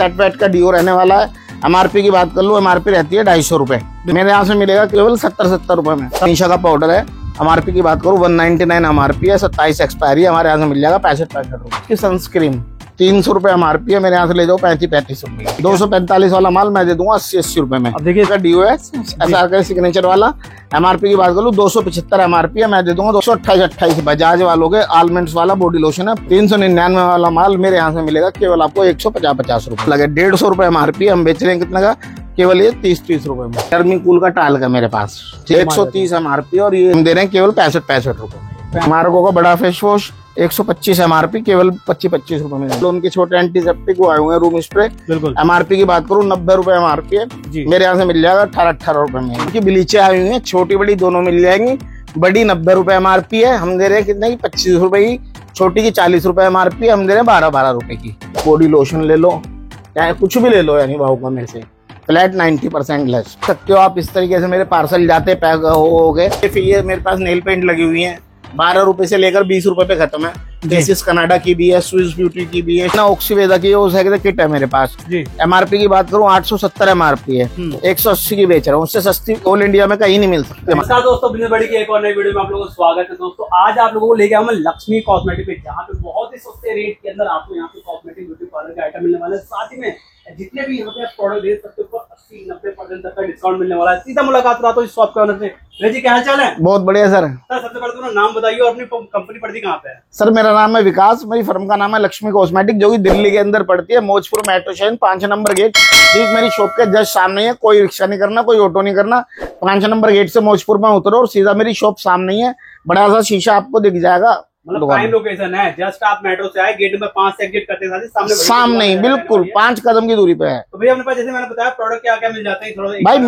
Set wait का डिओ रहने वाला है। एमआरपी की बात कर लूँ, एमआरपी रहती है 250 रुपए, मेरे यहाँ से मिलेगा केवल 70 रुपए में। नीशा का पाउडर है, एमआरपी की बात करूँ 199 एमआरपी है, 27 एक्सपायरी है, हमारे यहाँ से मिल जाएगा 65 रुपए की। सनस्क्रीन 300 रुपए एमआरपी है, मेरे यहाँ से ले जाओ 35 रुपए। 245 वाला माल मैं दे दूंगा 80 रुपए में। अब देखिए इसका डिओ है SRK सिग्नेचर वाला, एमआरपी की बात कर लूँ 275 एमआरपी है, मैं दे दूंगा 228। बजाज वालों के आलमंड्स वाला बॉडी लोशन है, 399 वाला माल मेरे यहाँ से मिलेगा केवल आपको 150 रुपए लगे। 150 रुपए एमआरपी हम बेच रहे हैं कितने का, केवल ये 30 रुपए में। टर्मी कूल का टाल का मेरे पास 130 एमआरपी और ये हम दे रहे हैं केवल 65 रुपए में। मार्गो का बड़ा फेस वॉश 125 एमआरपी, केवल 25 रुपए में। उनके छोटे एंटीसेप्टिक वो आए हुए हैं, रूम स्प्रे, बिल्कुल एमआरपी की बात करूँ 90 रुपए एमआरपी है, मेरे यहाँ से मिल जाएगा 18 रुपए में। उनकी ब्लीचें आई हुई हैं, छोटी बड़ी दोनों मिल जाएंगी। बड़ी 90 रुपए एमआरपी है, हम दे रहे हैं कितने की, 25 रुपए की। छोटी की 40 रुपए एमआरपी, हम दे रहे हैं 12 रुपए की। बॉडी लोशन ले लो, चाहे कुछ भी ले लो, यानी भाव का में से फ्लैट 90% लेस सकते हो आप। इस तरीके से मेरे पार्सल जाते पैक हो गए। फिर ये मेरे पास नेल पेंट लगी हुई है, 12 रुपए से लेकर 20 रुपए पे खत्म है। बेसिस कनाडा की भी है, स्विस ब्यूटी की भी है, ना ऑक्सीवेदा की है, किट है मेरे पास। एमआरपी की बात करूँ 870 एमआरपी है, 180 की बेच रहा हूँ, उससे सस्ती ऑल इंडिया में कहीं नहीं मिल सकती। नमस्कार दोस्तों, बिजनेस बड़ी की एक और नई वीडियो में आप लोगों का स्वागत है। दोस्तों आज आप लोगों को लेके आऊँ मैं लक्ष्मी कॉस्मेटिक पे, जहाँ पे बहुत ही सस्ते रेट के अंदर आपको यहाँ पे कॉस्मेटिक ब्यूटी पार्लर के आइटम मिलने वाले हैं। साथ ही में जितने भी यहाँ पे आप प्रोडक्ट दे सकते हो 80-90% तक का डिस्काउंट मिलने वाला है। सीधा मुलाकात कराता हूँ इस शॉप के ओनर से। भैया जी क्या हाल चाल है? बहुत बढ़िया सर। सबसे पहले तो नाम बताइए और अपनी कंपनी पड़ती कहाँ पे है? सर मेरा नाम है विकास, मेरी फर्म का नाम है लक्ष्मी कॉस्मेटिक, जो कि दिल्ली के अंदर पड़ती है, Maujpur metro station 5 number gate. ठीक मेरी शॉप के जस्ट सामने है, कोई रिक्शा नहीं करना, कोई ऑटो नहीं करना, 5 नंबर गेट से मौजपुर में उतरो और सीधा मेरी शॉप सामने ही है। बड़ा सा शीशा आपको दिख जाएगा, मतलब प्राइम लोकेशन है। जस्ट आप मेट्रो से आए, गेट नंबर 5 से एग्जिट करते साथ सामने ही बिल्कुल 5 कदम की दूरी पे है। तो भैया अपने पास जैसे मैंने बताया प्रोडक्ट क्या क्या मिल जाते हैं थोड़ा भाई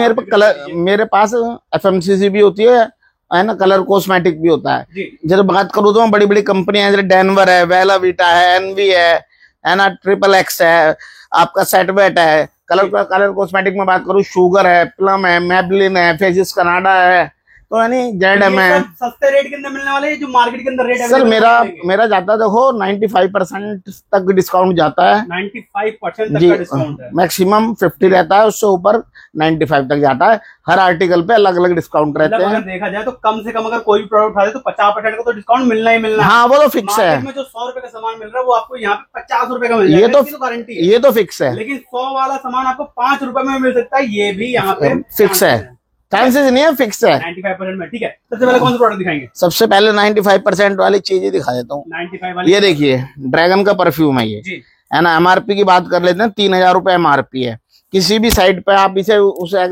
मेरे पास FMCG भी होती है ना, कलर कॉस्मेटिक भी होता है। जब बात करूँ तो बड़ी बड़ी कंपनियां जैसे डेनवर है, वेला वीटा है, एनवी है ना, XXX है, आपका सेटवेट है। कलर कॉस्मेटिक में बात करूँ शुगर है, प्लम है, मैबलिन है, फेसिस कनाडा है, तो यानी ZM है। सस्ते रेट के अंदर मिलने वाले हैं जो मार्केट के अंदर रेट है। सर मेरा जाता है देखो 95% तक डिस्काउंट जाता है। 95% तक का डिस्काउंट है, मैक्सिमम 50 रहता है, उससे ऊपर 95 तक जाता है। हर आर्टिकल पे अलग अलग डिस्काउंट रहते हैं। अगर देखा जाए तो कम से कम अगर कोई भी प्रोडक्ट उठा दे तो 50% का तो डिस्काउंट मिलना ही मिलना है। हाँ वो तो फिक्स है। में जो 100 रुपए का सामान मिल रहा है वो आपको यहाँ पे 50 रुपए का मिल जाएगा, ये तो गारंटी है, ये तो फिक्स है। लेकिन 100 वाला सामान आपको 5 रुपए में मिल सकता है, ये भी यहाँ पे फिक्स है, चांसेस नहीं है, फिक्स है 95% में। ठीक है, सबसे पहले कौन सा प्रोडक्ट दिखाएंगे? सबसे पहले 95% वाली चीज ही दिखा देता हूँ। 95 वाली ये देखिए ड्रैगन का परफ्यूम है, ये है ना। एमआरपी की बात कर लेते हैं, 3000 रुपए एमआरपी है। किसी भी साइट पे आप इसे उसे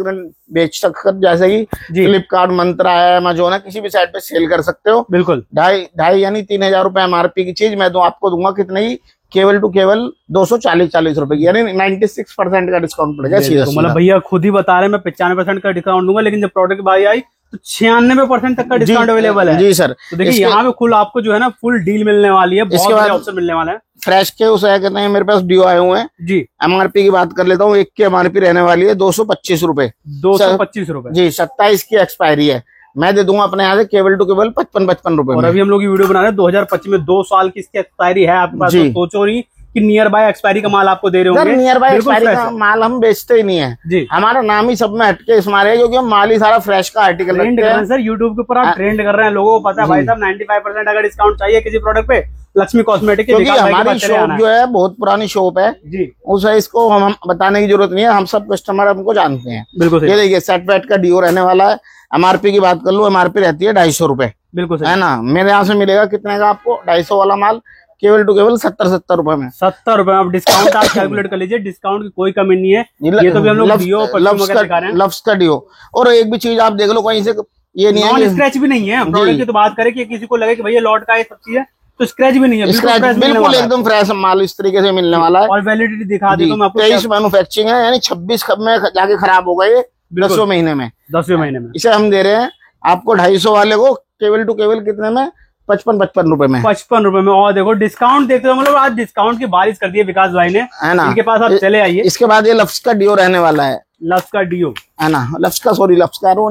बेच सकते, जैसे कि फ्लिपकार्ट, मंत्रा है, अमेजोन है, किसी भी साइट पे सेल कर सकते हो। बिल्कुल ढाई यानी 3000 रुपए एमआरपी की चीज मैं तो आपको दूंगा कितने की, केवल 240 रुपए की, यानी 96% का डिस्काउंट पड़ेगा सीधा। मतलब भैया खुद ही बता रहे हैं मैं 95% का डिस्काउंट दूंगा, लेकिन जब प्रोडक्ट भाई आई तो 96% तक का डिस्काउंट अवेलेबल है। जी सर। तो देखिए यहाँ पे फुल आपको जो है ना फुल डील मिलने वाली है, बहुत सारे ऑप्शन मिलने वाला है। फ्रेश के उसे कहते हैं, मेरे पास डिओ आए हुए हैं जी। एमआरपी की बात कर लेता हूँ, एक की एमआरपी रहने वाली है 225 रुपए। 225 रुपए जी, 27 की एक्सपायरी है, मैं दे दूंगा अपने यहाँ से केवल टू केवल 55 रुपए। और अभी हम लोग वीडियो बना रहे हैं 2025 में, 2 साल की इसकी एक्सपायरी है आपके पास। तो सोचो नहीं कि नियर बाय एक्सपायरी का माल आपको दे रहे होंगे। नियर बाय एक्सपायरी का माल हम बेचते ही नहीं है जी, हमारा नाम ही सब में हटके इसमें है, क्योंकि हम माल ही सारा फ्रेश का आर्टिकल ट्रेंड कर रहे हैं। सर यूट्यूब के ऊपर आप ट्रेंड कर रहे हैं, लोगों को पता है भाई साहब 95% अगर डिस्काउंट चाहिए किसी प्रोडक्ट पे लक्ष्मी कॉस्मेटिक के, क्योंकि हमारी शॉप जो है बहुत पुरानी शॉप है जी, उसे इसको हम बताने की जरूरत नहीं है, हम सब कस्टमर हमको जानते हैं। बिल्कुल। ये देखिए सेट वेट का डिओ रहने वाला है। एमआरपी की बात कर लूँ, एमआरपी रहती है 250 रुपए, बिल्कुल है ना। मेरे यहाँ से मिलेगा कितने का आपको, 250 वाला माल केवल टू केवल 70 रुपए में। 70 रुपए में डिस्काउंट आप कैलकुलेट कर लीजिए, डिस्काउंट की कोई कमी नहीं है। ये तो भी हम लोग लव्स का डिओ। और एक भी चीज आप देख लो कहीं से, ये नहीं है स्क्रैच भी नहीं है। प्रोडक्ट की तो बात करें कि किसी को लगे कि भैया लॉट का ये सब चीज है तो स्क्रैच भी नहीं है, बिल्कुल एकदम फ्रेश माल इस तरीके से मिलने वाला है। और वैलिडिटी दिखा दी तो मैं आपको 23 मैन्युफैक्चरिंग है, यानी 26 में जाके खराब होगा ये 10वें महीने में। 10वें महीने में इसे हम दे रहे हैं आपको 250 वाले को केवल टू केवल कितने में, 55 रुपए में। 55 रुपए में। और देखो डिस्काउंट देखते हो, मतलब आज डिस्काउंट की बारिश कर दी है विकास भाई ने, है ना। इनके पास आप चले आइए। इसके बाद ये लफ्स का डिओ रहने वाला है, लफ्स का डिओ है ना। लफ्स का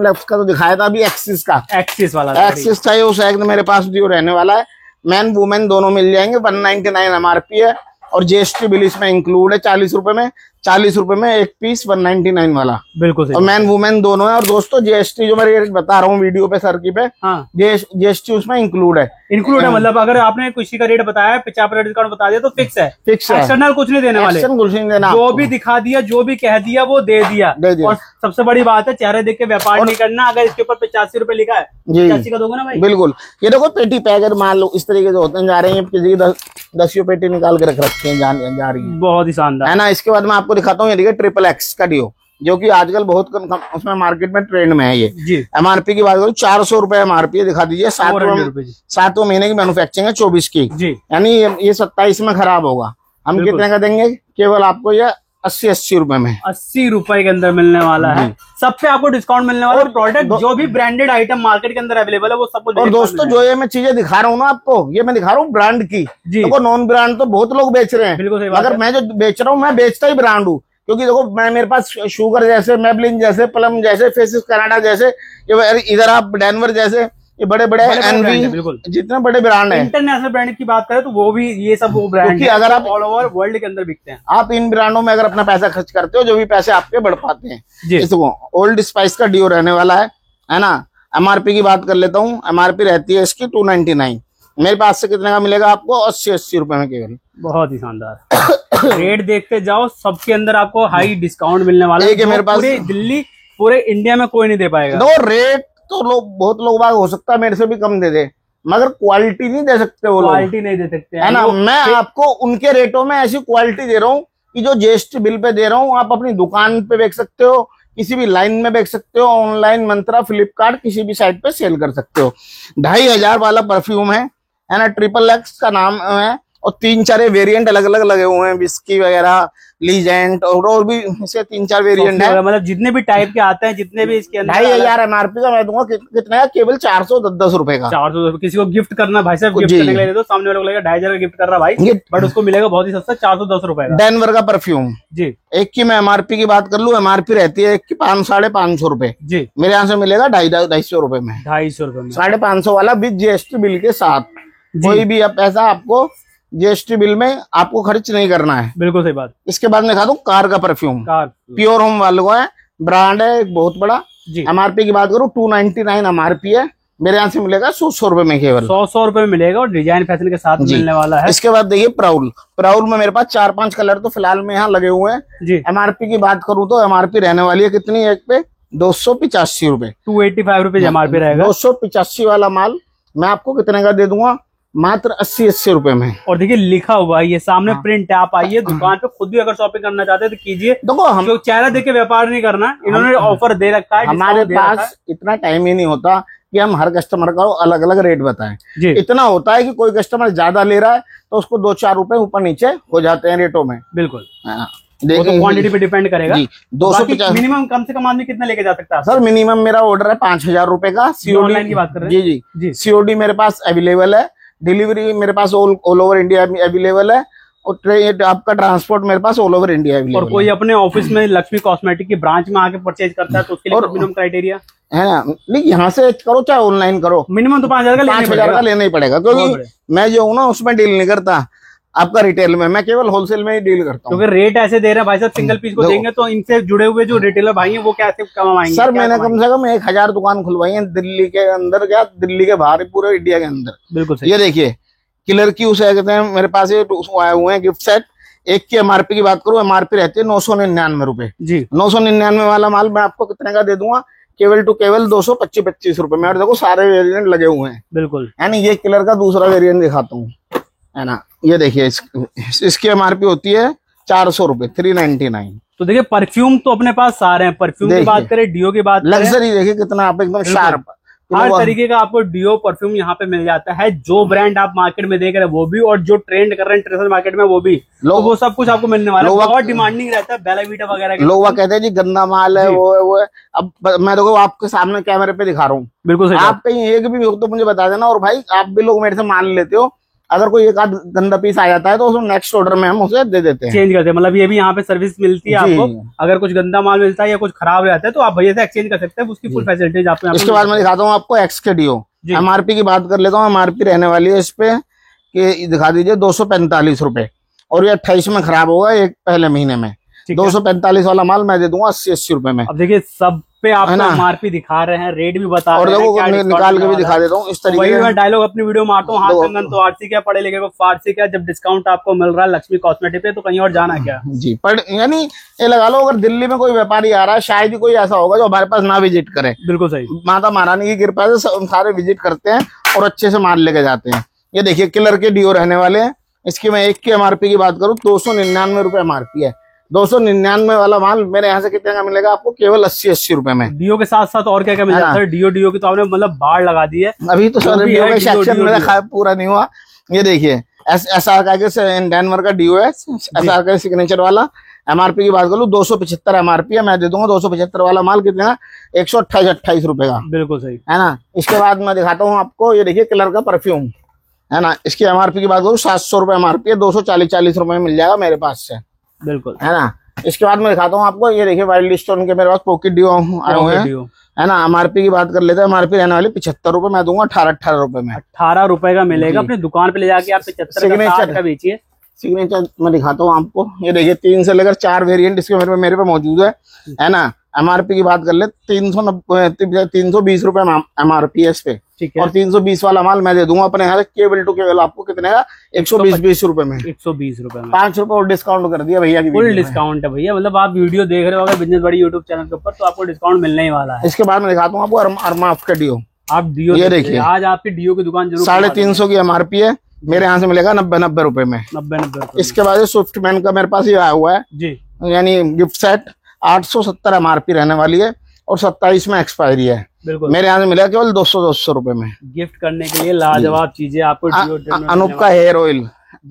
लफ्स का तो दिखाया था अभी, एक्सिस का मेरे पास डिओ रहने वाला है। मैन वुमेन दोनों मिल जाएंगे, 199 एमआरपी है, और जीएसटी बिल इसमें इंक्लूड है 40 रुपए में। 40 रुपए में एक पीस 199 वाला। बिल्कुल सही। और मैन वुमेन दोनों है। और दोस्तों जीएसटी जो मैं रेट बता रहा हूँ वीडियो पे सर की पे, हाँ जीएसटी उसमें इंक्लूड है। इंक्लूड है, मतलब अगर आपने किसी का रेट बताया 50% डिस्काउंट बता दिया तो फिक्स है, फिक्स है, एक्सटर्नल कुछ नहीं देने वाले, कुछ नहीं देना, जो भी दिखा दिया जो भी कह दिया वो दे दिया। और सबसे बड़ी बात है चेहरे देख के व्यापार नहीं करना। अगर इसके ऊपर 85 रुपए लिखा है 85 का दोगे ना भाई। बिल्कुल। ये देखो पेटी पैकेट मान लो इस तरीके से होते हैं, जा रहे हैं किसी की 10 पेटी निकाल के रख रखी है जा रही है, बहुत ही शानदार है ना। इसके बाद मैं आपको दिखाता हूँ, ये देखिए ट्रिपल एक्स का डिओ, जो कि आजकल बहुत कम उसमें मार्केट में ट्रेंड में है। ये जी एमआरपी की बात करूँ 400 रुपए एमआरपी दिखा दीजिए। 7वें महीने की मैन्युफैक्चरिंग है 24 की, यानी ये 27 में खराब होगा। हम कितने का देंगे? केवल आपको ये 80 रुपए में, 80 रुपए के अंदर मिलने वाला है। सब पे आपको डिस्काउंट मिलने वाला है। प्रोडक्ट जो भी ब्रांडेड आइटम मार्केट के अंदर अवेलेबल है वो सब कुछ। और दोस्तों जो ये मैं चीजें दिखा रहा हूँ ना आपको, ये मैं दिखा रहा हूँ ब्रांड की। देखो नॉन ब्रांड तो बहुत लोग बेच रहे हैं, बिल्कुल। मगर मैं जो बेच रहा हूँ मैं बेचता ही ब्रांड हूँ। क्योंकि देखो मैं मेरे पास शुगर जैसे, मैबलिन जैसे, प्लम जैसे, फेसिस कनाडा जैसे, इधर आप डेनवर जैसे, ये बड़े बड़े एनवी, बिल्कुल जितने बड़े ब्रांड हैं। इंटरनेशनल ब्रांड की बात करें तो वो भी, ये सब वो ब्रांड अगर आप ऑल ओवर वर्ल्ड के अंदर बिकते हैं। आप इन ब्रांडों में अगर अपना पैसा खर्च करते हो, जो भी पैसे आपके बढ़ पाते हैं। इसको ओल्ड स्पाइस का डिओ रहने वाला है ना। एमआरपी की बात कर लेता हूँ, एमआरपी रहती है इसकी 299। मेरे पास से कितने का मिलेगा आपको? 80 रुपए में केवल। बहुत ही शानदार। रेट देखते जाओ, सबके अंदर आपको हाई डिस्काउंट मिलने वाला है। मेरे पास पूरे दिल्ली, पूरे इंडिया में कोई नहीं दे पाएगा। दो रेट तो बहुत लोग बाग हो सकता है मेरे से भी कम दे दे, मगर क्वालिटी नहीं दे सकते वो लोग, क्वालिटी नहीं दे सकते है ना। मैं आपको उनके रेटों में ऐसी क्वालिटी दे रहा हूँ कि जो जीएसटी बिल पे दे रहा हूँ। आप अपनी दुकान पे बेच सकते हो, किसी भी लाइन में बेच सकते हो, ऑनलाइन मंत्रा, फ्लिपकार्ट, किसी भी साइट पे सेल कर सकते हो। 2500 वाला परफ्यूम है ना। ट्रिपल एक्स का नाम है और 3-4 वेरिएंट अलग अलग लगे हुए हैं, विस्की वगैरह, लीजेंट और भी इसे 3-4 वेरिएंट है। मतलब जितने भी टाइप के आते हैं, जितने भी इसके अंदर। 2500 एमआरपी का मैं दूंगा कितना है? केवल 410 रुपए का। 410। किसी को गिफ्ट करना भाई साहब, गिफ्ट करने के लिए तो सामने वाले को लगेगा 2500 का गिफ्ट कर रहा भाई, बट उसको मिलेगा बहुत ही सस्ता 410 रुपए का। डेनवर का परफ्यूम जी, एक की मैं एमआरपी की बात कर लूं, एमआरपी रहती है एक की 500-550 रुपए जी, मेरे यहाँ से मिलेगा 250 रुपए में। 250 रुपए में 550 वाला विद जीएसटी बिल के साथ। कोई भी पैसा आपको जीएसटी बिल में आपको खर्च नहीं करना है। बिल्कुल सही बात। इसके बाद मैं दिखा दूं कार का परफ्यूम, प्योर होम वालों का है, ब्रांड है एक बहुत बड़ा। एमआरपी की बात करूं 299 एमआरपी है, मेरे यहाँ से मिलेगा 100 रुपए में, केवल 100 रुपए में मिलेगा और डिजाइन फैशन के साथ मिलने वाला है। इसके बाद देखिए प्राउल में मेरे पास 4-5 कलर तो फिलहाल में यहाँ लगे हुए हैं। एमआरपी की बात करूं तो एमआरपी रहने वाली है कितनी? एक पे 285 रुपए, 285 रुपए एमआरपी रहेगा। 285 वाला माल मैं आपको कितने का दे दूंगा? मात्र 80 रुपए में। और देखिए लिखा हुआ है ये सामने, प्रिंट है। आप आइए दुकान पे, खुद भी अगर शॉपिंग करना चाहते हैं तो कीजिए। देखो हम जो चेहरा देख के व्यापार नहीं करना, इन्होंने ऑफर दे रखा है। हमारे पास इतना टाइम ही नहीं होता कि हम हर कस्टमर को अलग अलग रेट बताएं। इतना होता है कि कोई कस्टमर ज्यादा ले रहा है तो उसको 2-4 रुपए ऊपर नीचे हो जाते हैं रेटों में। बिल्कुल, वो तो क्वांटिटी पे डिपेंड करेगा। 250 मिनिमम कम से कम आदमी कितना लेके जा सकता है? सर मिनिमम मेरा ऑर्डर है 5000 रुपए का। ऑनलाइन की बात कर रहे हैं? जी, सीओडी मेरे पास अवेलेबल है, डिलीवरी मेरे पास ऑल ओवर इंडिया अवेलेबल है, और आपका ट्रांसपोर्ट मेरे पास ऑल ओवर इंडिया अवेलेबल है। और कोई अपने ऑफिस में लक्ष्मी कॉस्मेटिक की ब्रांच में आके परचेज करता है तो उसके लिए मिनिमम क्राइटेरिया है ना। नहीं, यहाँ से करो चाहे ऑनलाइन करो, मिनिमम तो 5000 का लेना ही पड़ेगा। क्योंकि मैं जो हूँ ना उसमें डील नहीं करता आपका रिटेल में, मैं केवल होलसेल में ही डील करता हूँ। क्योंकि रेट ऐसे दे रहे हैं भाई साहब, सिंगल पीस को देंगे तो इनसे जुड़े हुए जो रिटेलर भाई हैं वो कैसे कमाएंगे? सर मैंने कम से कम 1000 दुकान खुलवाई है दिल्ली के अंदर, क्या दिल्ली के बाहर, पूरे इंडिया के अंदर। बिल्कुल। ये देखिए किलर की उसे कहते हैं, मेरे पास ये आए हुए हैं गिफ्ट सेट। एक की एमआरपी की बात करूं, एमआरपी रहती है 999 रुपए जी। 999 वाला माल मैं आपको कितने का दे दूंगा? केवल टू केवल 225 रुपए में। और देखो सारे वेरिएंट लगे हुए हैं। बिल्कुल। यानी ये किलर का दूसरा वेरिएंट दिखाता हूँ, है ना। ये देखिए इसकी एमआरपी होती है 400 रुपए, 399। तो देखिए परफ्यूम तो अपने पास सारे हैं। परफ्यूम की बात करें, डिओ की बात करें, लग्जरी देखिए कितना आप एकदम शार्प, हर तरीके का आपको डिओ परफ्यूम यहाँ पे मिल जाता है। जो ब्रांड आप मार्केट में देख रहे हैं वो भी, और जो ट्रेंड कर रहे हैं इंटरनेशनल मार्केट में वो भी, तो वो सब कुछ आपको मिलने वाला है। बहुत डिमांडिंग रहता है बेला वीटा वगैरह। लोग कहते हैं जी गंदा माल है, वो है। अब मैं देखो आपके सामने कैमरे पे दिखा रहा हूँ। बिल्कुल। आप कहीं एक भी हो तो मुझे बता देना। और भाई आप भी लोग मेरे से मान लेते हो, अगर कोई एक आध गंदा पीस आ जाता है तो उसको नेक्स्ट ऑर्डर में हम उसे दे देते हैं, चेंज करते हैं। मतलब ये भी यहाँ पे सर्विस मिलती है आपको। अगर कुछ गंदा माल मिलता है या कुछ खराब रहता है तो आप भैया से एक्सचेंज कर सकते हैं, उसकी फुल फैसिलिटीज आपको। इसके बाद मैं दिखाता हूँ आपको एक्स के डिओ। एमआरपी की बात कर लेता हूँ, एमआरपी रहने वाली है इस पे कि दिखा दीजिए 245 रुपए। और ये 28 में खराब होगा एक पहले महीने में। ठीक है। 245 वाला माल मैं दे दूंगा 80-80 रुपए में। अब देखिए सब पे आपको ना? एमआरपी दिखा रहे हैं, रेट भी बता और रहे हैं, देखो क्या डिस्काउंट निकाल के भी मिलने दिखा वाला है। देता हूँ इस तो तरीके वही से। मैं डायलॉग अपनी वीडियो में मारता हूँ, हाथ देखो, कंगन तो आरसी क्या, पढ़े लिखे को फारसी क्या, जब डिस्काउंट आपको मिल रहा है लक्ष्मी कॉस्मेटिक पे तो कहीं और जाना क्या। जी, पर यानी ये लगा लो, अगर दिल्ली में कोई व्यापारी आ रहा है, शायद ही कोई ऐसा होगा जो हमारे पास ना विजिट करे। बिल्कुल सही। माता महारानी की कृपा से सारे विजिट करते हैं और अच्छे से माल लेके जाते हैं। ये देखिए किलर के डीओ रहने वाले हैं। इसकी मैं एक की एमआरपी की बात करूँ 299 रुपए एमआरपी है। 299 वाला माल मेरे यहाँ से कितने का मिलेगा आपको? केवल 80-80 रुपए में। डीओ के साथ साथ और क्या क्या मिल है जाता है? डीओ की तो आपने मतलब बाढ़ लगा दी है। अभी तो जो सर भी डीओ है, का डीओ, सेक्शन डीओ, मेरा डीओ। पूरा नहीं हुआ। ये देखिए एसआर का डेनवर का डीओ है, एसआर का सिग्नेचर वाला। एमआरपी की बात करूँ 275 एमआरपी है, मैं दे दूंगा 275 वाला माल कितने का? 128-28 रुपए का, बिल्कुल सही। है ना। इसके बाद मैं दिखाता हूँ आपको, ये देखिए कलर का परफ्यूम, है ना। इसकी एमआरपी की बात करूँ 700 रुपए एमआरपी है, 240-40 रुपए में मिल जाएगा मेरे पास से, बिल्कुल, है ना। इसके बाद मैं दिखाता हूँ आपको, ये देखिए वाइल्ड स्टोन के मेरे पास पॉकेट डीओ आए हुए हैं, है ना। एमआरपी की बात कर लेते हैं, एमआरपी रहने वाली 75 रुपए, मैं दूंगा 18-18 रुपए में। 18 रुपए का मिलेगा। अपनी दुकान पे ले जाके आप 75 का 60 का बेचिए। सिग्नेचर मैं दिखाता हूँ आपको, ये देखिए 3 से लेकर 4 वेरिएंट इसके मेरे पे मौजूद है ना। एमआरपी की बात कर ले 320 रुपए एमआरपी है इस पे, ठीक है। और 320 वाला माल मैं दे दूंगा अपने यहाँ से केबल टू केबल आपको कितने का? 120 रुपए में। 120 रुपए में 5 रुपए और डिस्काउंट कर दिया भैया की फुल वीडियो में। डिस्काउंट है भैया। मतलब आप वीडियो देख रहे हो अगर बिजनेस बड़ी यूट्यूब चैनल के ऊपर तो आपको डिस्काउंट मिलने ही वाला है। इसके बाद मैं दिखाता हूँ आपको अरमाफ का डीओ। आप डीओ ये देखिए, आज आपकी डीओ की दुकान जरूर 350 की एमआरपी है, मेरे यहाँ से मिलेगा 90-90 रुपए में। 90 इसके बाद स्विफ्ट मैन का मेरे पास ये आया हुआ है जी, यानी गिफ्ट सेट, 870 एमआरपी रहने वाली है और 27 में एक्सपायरी है। बिल्कुल। मेरे यहाँ से मिलेगा केवल 200 रुपए में। गिफ्ट करने के लिए लाजवाब चीजें आपको अनूप का हेयर ऑयल,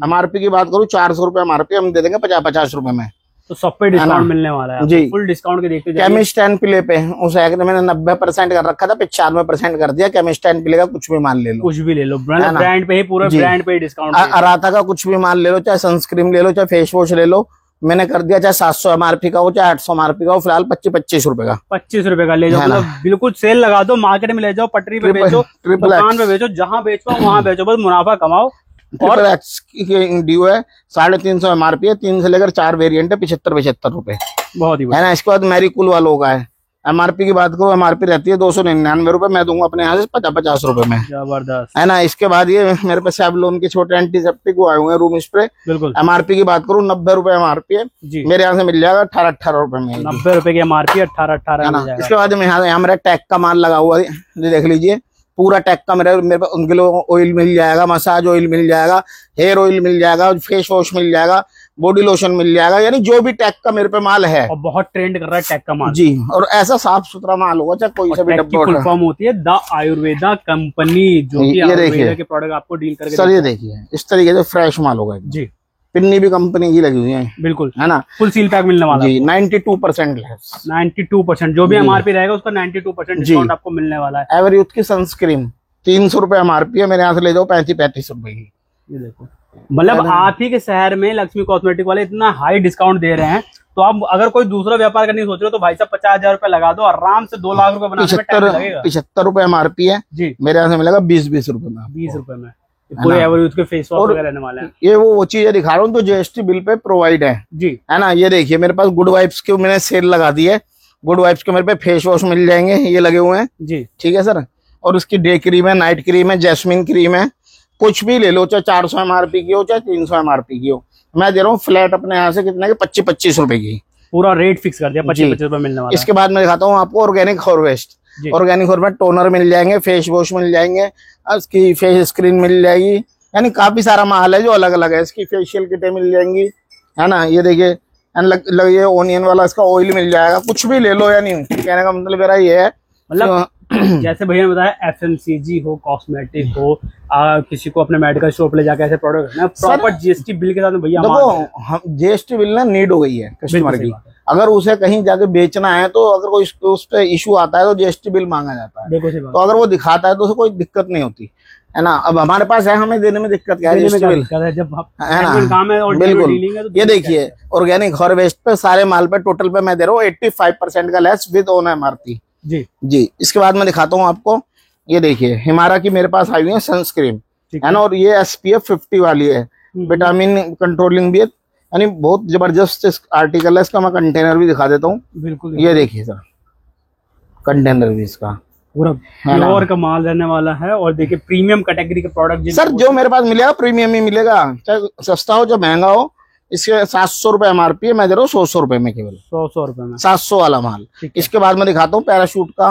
एमआरपी की बात करूँ 400 रुपए एमआरपी, हम दे देंगे 50-50 रुपए में। तो सब पे डिस्काउंट मिलने वाला है जी। फुल डिस्काउंट के देखते जाइए। केमिस्ट एंड प्ले पे उस एक मैंने 90% कर रखा था, 95% कर दिया। केमिस्ट एंड प्ले का कुछ भी माल ले लो, कुछ भी ले लो, ब्रांड पे ही, पूरे ब्रांड पे ही डिस्काउंट। अराता का कुछ भी माल ले लो, चाहे सनस्क्रीन ले लो, चाहे फेस वॉश ले लो, मैंने कर दिया चाहे 700 एमआरपी का हो चाहे 800 एमआरपी का हो, फिलहाल 25 रुपए का। 25 रुपए का ले जाओ, मतलब बिल्कुल सेल लगा दो, मार्केट में ले जाओ, पटरी पे बेचो, दुकान पे बेचो, जहां बेचो वहां बेचो, बस मुनाफा कमाओ। और ड्यू है 350 एमआरपी है, 3 से लेकर 4 वेरिएंट है, 75 रुपए, बहुत ही है ना। इसके बाद मैरी कूल वालों का है, एमआरपी की बात करो, एमआरपी रहती है 299 रुपए, मैं दूंगा अपने यहाँ से 50-50 रुपए में, जबरदस्त, है ना। इसके बाद ये मेरे पास सैवलॉन के छोटे एंटीसेप्टिक वो आए हुए हैं, रूम स्प्रे, बिल्कुल। एमआरपी की बात करूँ 90 रुपए एमआरपी है जी, मेरे यहाँ से मिल जाएगा 18-18 रुपए में। 90 रुपए की एमआरपी, 18-18 मिल जाएगा। इसके बाद में यहाँ मेरा टैग का माल लगा हुआ है, ये देख लीजिए, पूरा टैग का मेरे पास उनके लिए ऑयल मिल जाएगा, मसाज ऑयल मिल जाएगा, हेयर ऑयल मिल जाएगा, फेस वॉश मिल जाएगा, बॉडी लोशन मिल जाएगा, यानी जो भी टैग का मेरे पे माल है। और बहुत ट्रेंड कर रहा है टैग का माल जी, और ऐसा साफ सुथरा माल होगा, चाहे कोई सा भी डब्बा फुल फॉर्म होती है द आयुर्वेदा कंपनी, जो कि आयुर्वेदा के प्रोडक्ट आपको डील करके सर ये देखिए इस तरीके से फ्रेश माल होगा जी, पिन्नी भी कंपनी की लगी हुई है, बिल्कुल, है ना। फुल सील पैक मिलने वाला जी, 92% लेस, 92%, जो भी एमआरपी रहेगा उसका 92% डिस्काउंट आपको मिलने वाला है। एवरयूथ की सनस्क्रीन 300 रुपए एमआरपी है, मेरे यहाँ से ले जाओ 35-35 रुपए की। ये देखो, मतलब आप ही के शहर में लक्ष्मी कॉस्मेटिक वाले इतना हाई डिस्काउंट दे रहे हैं, तो आप अगर कोई दूसरा व्यापार करने की सोच रहे हो तो भाई साहब 50,000 रुपए लगा दो, आराम से 2 लाख रुपए बनाने में टाइम लगेगा। 75 रुपए एमआरपी है जी, मेरे यहाँ से मिलेगा 20 रुपए में, 20 रुपए में पूरे एवरयूथ के फेस वॉश वगैरह रहने वाले हैं। ये वो चीजें दिखा रहा हूँ तो जीएसटी बिल पे प्रोवाइड है जी, है ना। ये देखिए मेरे पास गुड वाइब्स के मैंने सेल लगा दी है, गुड वाइब्स के मेरे पे फेस वॉश मिल जाएंगे, ये लगे हुए हैं जी, ठीक है सर। और उसकी डे क्रीम है, नाइट क्रीम है, जैस्मिन क्रीम है, कुछ भी ले लो, चाहे 400 एमआरपी की हो चाहे 300 एमआरपी की हो, मैं दे रहा हूँ फ्लैट अपने यहाँ से कितने की 25-25 रुपए की, पूरा रेट फिक्स कर दिया, 25 रुपए मिलने वाला है। इसके बाद मैं दिखाता हूँ आपको organic harvest, organic harvest toner मिल जाएंगे, फेस वॉश मिल जाएंगे, उसकी फेस स्क्रीन मिल जाएगी, यानी काफी सारा माल है जो अलग अलग है। इसकी फेशियल किटें मिल जाएंगी, है ना। ये देखिए ये ओनियन वाला इसका ऑयल मिल जाएगा, कुछ भी ले लो, यानी कहने का मतलब मेरा ये है, मतलब जैसे भैया ने बताया एफएमसीजी हो, कॉस्मेटिक हो, किसी को अपने मेडिकल शॉप ले जाकर ऐसे प्रोडक्ट ना प्रॉपर जीएसटी बिल के साथ भैया देखो जीएसटी बिल ना नीड हो गई है कस्टमर की, अगर उसे कहीं जाके बेचना है तो अगर कोई उस पे इशू आता है तो जीएसटी बिल मांगा जाता है, तो अगर वो दिखाता है तो उसे कोई दिक्कत नहीं होती है ना। अब हमारे पास है, हमें देने में दिक्कत क्या है, जीएसटी बिल जब है ना, बिल्कुल। ये देखिए ऑर्गेनिक हार्वेस्ट पे सारे माल पे टोटल पे मैं दे रहा हूँ 85% का लेस विद ओन एमआरपी जी जी। इसके बाद मैं दिखाता हूँ आपको, ये देखिए हिमारा की मेरे पास आई हुई है सनस्क्रीन, है ना, और ये SPF 50 वाली है, विटामिन कंट्रोलिंग भी है, यानी बहुत जबरदस्त आर्टिकल है। इसका मैं कंटेनर भी दिखा देता हूँ। बिल्कुल, ये देखिए सर, कंटेनर भी इसका पूरा प्योर का माल रहने वाला है। और देखिए प्रीमियम कैटेगरी के प्रोडक्ट सर जो मेरे पास मिलेगा प्रीमियम ही मिलेगा, चाहे सस्ता हो चाहे महंगा हो। इसके 700 रुपए MRP है, मैं दे रहा हूँ 100 रुपए में, केवल 100 रुपए में 700 वाला माल। इसके बाद मैं दिखाता हूँ पैराशूट का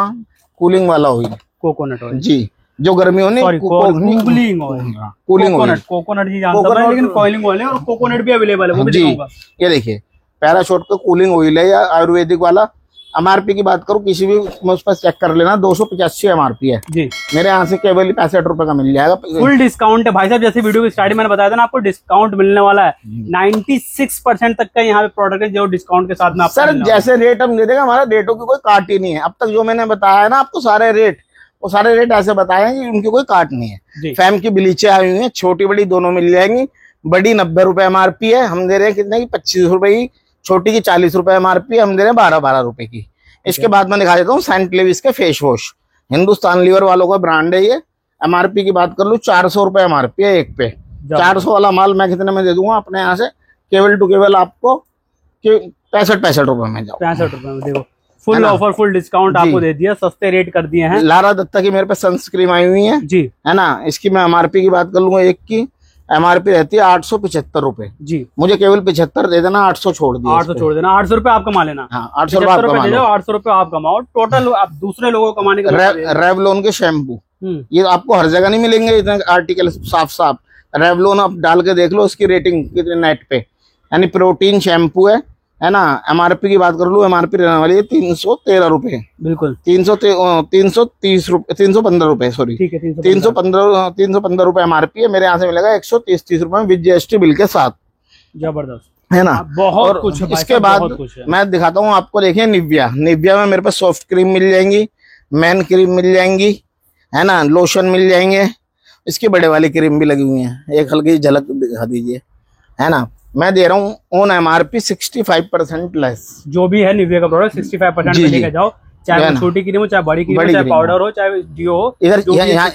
कूलिंग वाला ऑयल, कोकोनट ऑयल जी, जो गर्मियों में कूलिंग ऑयल, कोकोनट जी जानता हूं, लेकिन कॉइलिंग ऑयल है और कोकोनट भी अवेलेबल है, वो भी दिखाऊंगा। ये देखिए पैराशूट का कूलिंग ऑयल है, या आयुर्वेदिक वाला। MRP की बात करूँ किसी भी उस पर चेक कर लेना, 285 MRP है जी। मेरे यहाँ से केवल 65 रुपए का मिल जाएगा। फुल डिस्काउंट है भाई साहब, जैसे वीडियो की स्टार्टिंग मैंने बताया था ना, आपको डिस्काउंट मिलने वाला है। 96% तक का यहाँ पे प्रोडक्ट है जो डिस्काउंट के साथ में आपको सर जैसे रेट हम दे देगा, हमारा रेटों की कोई काट ही नहीं है। अब तक जो मैंने बताया है ना आपको सारे रेट, वो सारे रेट ऐसे बताए हैं कि उनकी कोई काट नहीं है। फैम की ब्लीचें आई हुई हैं, छोटी बड़ी दोनों मिल जाएंगी। बड़ी 90 रुपए MRP है, हम दे रहे हैं कितने की, 25 रुपए की। छोटी की 40 रुपए MRP, हम दे रहे हैं 12-12 रुपए की। इसके बाद मैं दिखा देता हूँ सेंट लेविस के फेस वॉश, हिंदुस्तान लीवर वालों का ब्रांड है ये। MRP की बात कर लूँ 400 रुपए MRP है एक पे। 400 वाला माल मैं कितने में दे दूंगा अपने यहाँ से, केवल टू केवल आपको 65 रुपए में जाओ। 65 रुपए में देखो, फुल ऑफर, फुल डिस्काउंट आपको दे दिया, सस्ते रेट कर दिए हैं। लारा दत्ता की मेरे पे सनस्क्रीन आई हुई है जी, है ना। इसकी मैं MRP की बात कर लूंगा, एक की MRP रहती है 875 रुपए जी। मुझे केवल 75 दे देना, 800 छोड़ दिया, 800 छोड़ देना, 800 रुपए आप कमा लेना। हाँ 800 रुपए 800 रुपए आप कमाओ, टोटल आप दूसरे लोगों को कमाने का। रेवलॉन के शैम्पू, ये आपको हर जगह नहीं मिलेंगे इतने आर्टिकल साफ साफ। रेवलॉन आप डाल के देख लो, इसकी रेटिंग कितने नेट पे, यानी प्रोटीन शैम्पू है ना। MRP की बात कर लूँ, MRP रहने वाली है 313 रुपए, बिल्कुल 330 रुपए, 315 रुपए, सॉरी 315 रुपए MRP है। मेरे यहाँ से मिलेगा 130 रुपए में विद GST बिल के साथ। जबरदस्त है ना, बहुत कुछ है। इसके बाद मैं दिखाता हूँ आपको, देखिए निविया में मेरे पास सॉफ्ट क्रीम मिल जाएंगी, मैन क्रीम मिल जाएंगी, है ना, लोशन मिल जाएंगे। इसकी बड़े वाली क्रीम भी लगी हुई है, एक हल्की झलक दिखा दीजिए, है ना। मैं दे रहा हूँ ऑन MRP 65% लेस। जो भी है निविया का प्रोडक्ट 65% में लेके जाओ, चाहे छोटी क्रीम हो, चाहे बड़ी क्रीम हो, चाहे पाउडर हो, चाहे डिओ हो। इधर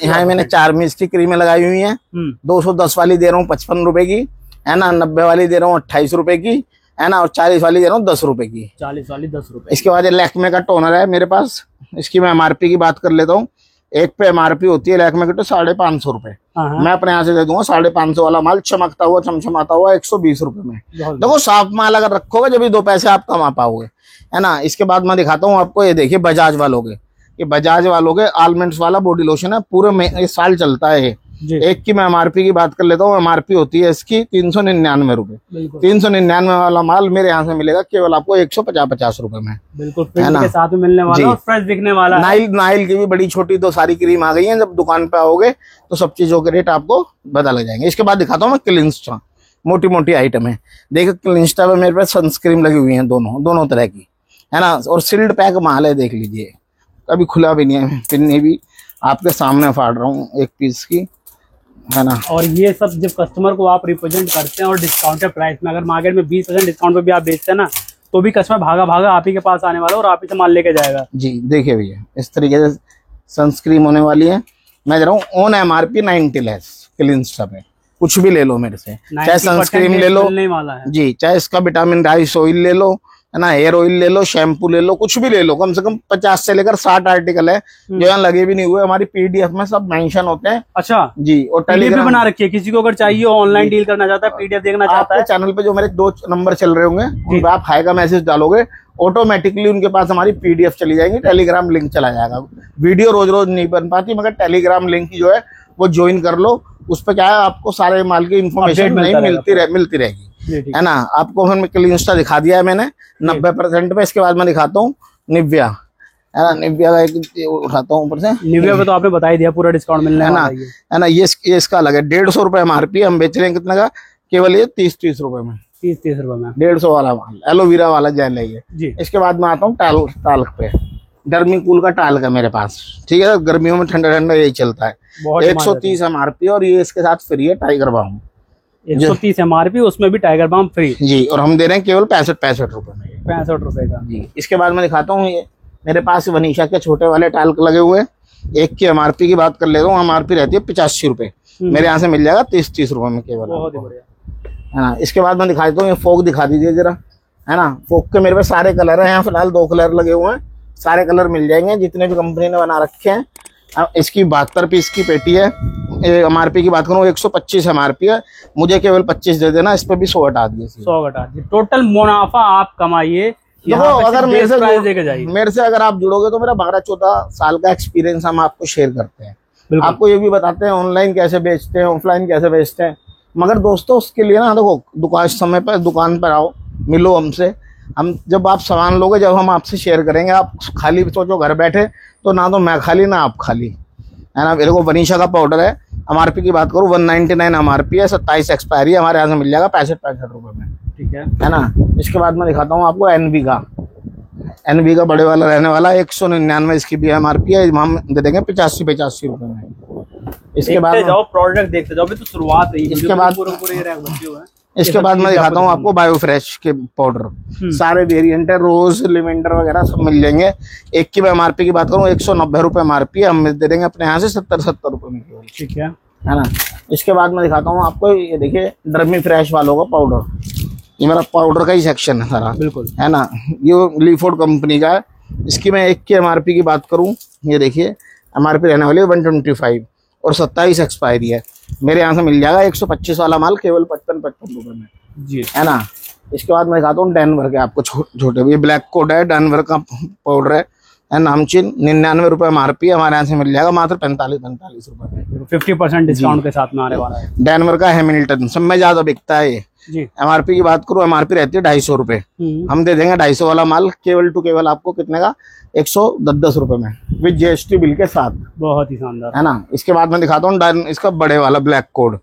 यहाँ मैंने 4 मिर्च की क्रीमें लगाई हुई हैं। 210 वाली दे रहा हूँ 55 रुपए की, है ना। 90 वाली दे रहा हूँ 28 रुपए की, है ना। और 40 वाली दे रहा हूँ 10 रुपए की। 40 वाली 10 रुपए। इसके बाद लैक्मे का टोनर है मेरे पास, इसकी मैं MRP की बात कर लेता हूँ। एक पे MRP होती है लैक्मे की तो 550 रुपए, मैं अपने यहाँ से दे दूंगा 550 वाला माल, चमकता हुआ चमचमाता हुआ 120 रुपए में। देखो साफ माल अगर रखोगे जब 2 पैसे आप कमा पाओगे, है ना। इसके बाद मैं दिखाता हूँ आपको, ये देखिए बजाज वालों के, ये बजाज वालों के आलमंड्स वाला बॉडी लोशन है, पूरे इस साल चलता है। एक की मैं MRP की बात कर लेता हूँ, MRP होती है इसकी 399 रुपए। 399 वाला माल मेरे यहाँ से मिलेगा केवल आपको 150 रुपए में, बिल्कुल के साथ में मिलने वाला और फ्रेश दिखने वाला। नाइल की भी बड़ी छोटी 2 सारी क्रीम आ गई है, जब दुकान पे आओगे तो सब चीजों के रेट आपको पता लग जाएंगे। इसके बाद दिखाता हूँ मैं क्लिंस्टा, मोटी मोटी आइटम है। देखो क्लिंस्टा में मेरे पास सनस्क्रीन लगी हुई है, दोनों तरह की, है ना। और सील्ड पैक माल है, देख लीजिए, कभी खुला भी नहीं है, पिन्नी भी आपके सामने फाड़ रहा हूँ 1 पीस की, है ना। और ये सब जब कस्टमर को आप रिप्रेजेंट करते हैं और डिस्काउंटेड प्राइस में, अगर मार्केट में 20% डिस्काउंट पे भी आप बेचते हैं ना, तो भी कस्टमर भागा आप ही के पास आने वाला और आप ही से माल लेके जाएगा जी। देखिए भैया इस तरीके से सनस्क्रीन होने वाली है, मैं दे रहा हूँ ऑन MRP 90 लेस। क्लिंस्टा पे कुछ भी ले लो मेरे से, चाहे सनस्क्रीन ले लो जी, चाहे इसका विटामिन राइस ऑयल ले लो, है ना, हेयर ऑयल ले लो, शैम्पू ले लो, कुछ भी ले लो। कम से कम 50 से लेकर 60 आर्टिकल है जो यहाँ लगे भी नहीं हुए, हमारी PDF में सब मेंशन होते हैं। अच्छा जी, और टेलीग्राम बना रखी है, किसी को अगर चाहिए ऑनलाइन डील करना चाहता है, PDF देखना चाहता है, चैनल पे जो मेरे 2 नंबर चल रहे होंगे, आप हाई का मैसेज डालोगे, ऑटोमेटिकली उनके पास हमारी PDF चली जाएगी, टेलीग्राम लिंक चला जाएगा। वीडियो रोज नहीं बन पाती, मगर टेलीग्राम लिंक जो है वो ज्वाइन कर लो, उस पर क्या है आपको सारे माल की इन्फॉर्मेशन नहीं मिलती रहेगी, है ना। आपको मैं क्लिंस्टा दिखा दिया है मैंने 90% पे। इसके बाद मैं दिखाता हूँ निविया, है ना। निविया का एक उठाता हूँ ऊपर से, निविया पे तो आपने बता ही दिया पूरा डिस्काउंट मिलने वाला है ना। ये इसका अलग है, 150 रुपए MRP, हम बेच रहे हैं कितने का, केवल ये 30 रुपए में, 30 रुपए में 150 वाला माल, एलोवेरा वाला जेल है ये। इसके बाद मैं आता हूँ टाल्क पे, डर्मीकूल का टाल्क है मेरे पास, ठीक है। गर्मियों में ठंडा यही चलता है, 130 MRP, और ये इसके साथ फ्री है टाइगर बाम, 130 MRP, उसमें भी टाइगर बाम फ्री जी। और हम दे रहे हैं केवल 65 रुपए में, 65 रुपए का जी। इसके बाद मैं दिखाता हूँ, ये मेरे पास वनीशा के छोटे वाले टाल्क लगे हुए हैं। एक की MRP की बात कर लेता हूँ, MRP रहती है 85 रुपए, मेरे यहाँ से मिल जाएगा 30 रुपए में केवल। बहुत ही बढ़िया, है ना। इसके बाद मैं दिखा देता हूँ, ये फोक दिखा दीजिए जरा, है ना। फोक के मेरे पे सारे कलर हैं, यहाँ फिलहाल 2 कलर लगे हुए हैं, सारे कलर मिल जाएंगे जितने भी कंपनी ने बना रखे हैं। अब इसकी 72 पीस की पेटी है। MRP की बात करूँ 125 MRP है, मुझे केवल 25 दे देना, इस पे भी 100 हटा दिए। 100 घटा दिए, टोटल मुनाफा आप कमाइए। देखो अगर मेरे से अगर आप जुड़ोगे तो मेरा 12-14 साल का एक्सपीरियंस हम आपको शेयर करते हैं, बिल्कुल। आपको ये भी बताते हैं ऑनलाइन कैसे बेचते हैं, ऑफलाइन कैसे बेचते हैं। मगर दोस्तों उसके लिए ना देखो, दुकान समय पर दुकान पर आओ, मिलो हमसे। हम जब आप सामान लोगे, जब हम आपसे शेयर करेंगे, आप खाली सोचो घर बैठे, तो ना तो मैं खाली ना आप खाली, है ना। मेरे को वनीशा का पाउडर है, MRP की बात करूँ 199 MRP है, 27 एक्सपायरी, हमारे यहाँ से मिल जाएगा 65-65 रुपए में, ठीक है ना। इसके बाद मैं दिखाता हूँ आपको NV का बड़े वाला रहने वाला 199 इसकी भी MRP है, हम दे देंगे 85 रुपए में। इसके बाद जाओ प्रोडक्ट देखते जाओ, अभी तो शुरुआत है। इसके बाद इसके बाद मैं दिखाता हूँ आपको बायोफ्रेश के पाउडर, सारे वेरिएंट है, रोज लिवेंडर वगैरह सब मिल जाएंगे। एक की मैं MRP की बात करूँ 190 रुपए MRP है, हम दे देंगे अपने यहाँ से 70 रुपए में, ठीक है ना। इसके बाद मैं दिखाता हूँ आपको, ये देखिए डर्मी फ्रेश वालों का पाउडर, ये मेरा पाउडर का ही सेक्शन है सारा, बिल्कुल, है ना। ये लीफोर्ड कंपनी का है। इसकी मैं एक की MRP की बात करूँ, ये देखिए MRP रहने वाली है 125 और 27 एक्सपायरी है। मेरे यहाँ से मिल जाएगा 125 वाला माल केवल 55 रुपए में जी, है ना। इसके बाद मैं दिखाता हूँ डैनवर के आपको छोटे, ये ब्लैक कोड है, डैनवर का पाउडर है, नामचीन 99 रुपए MRP है, हमारे यहाँ से मिल जाएगा मात्र 45 रुपए में, 50% डिस्काउंट के साथ में आने वाला है। डैनवर का हैमिल्टन सब में ज्यादा बिकता है ये जी। MRP की बात करूँ, MRP रहती है 250 रुपए, हम दे देंगे 250 वाला माल केवल आपको कितने का, 110 रुपए में, विद GST बिल के साथ। बहुत ही शानदार, है ना। इसके बाद मैं दिखाता हूँ इसका बड़े वाला ब्लैक कोड,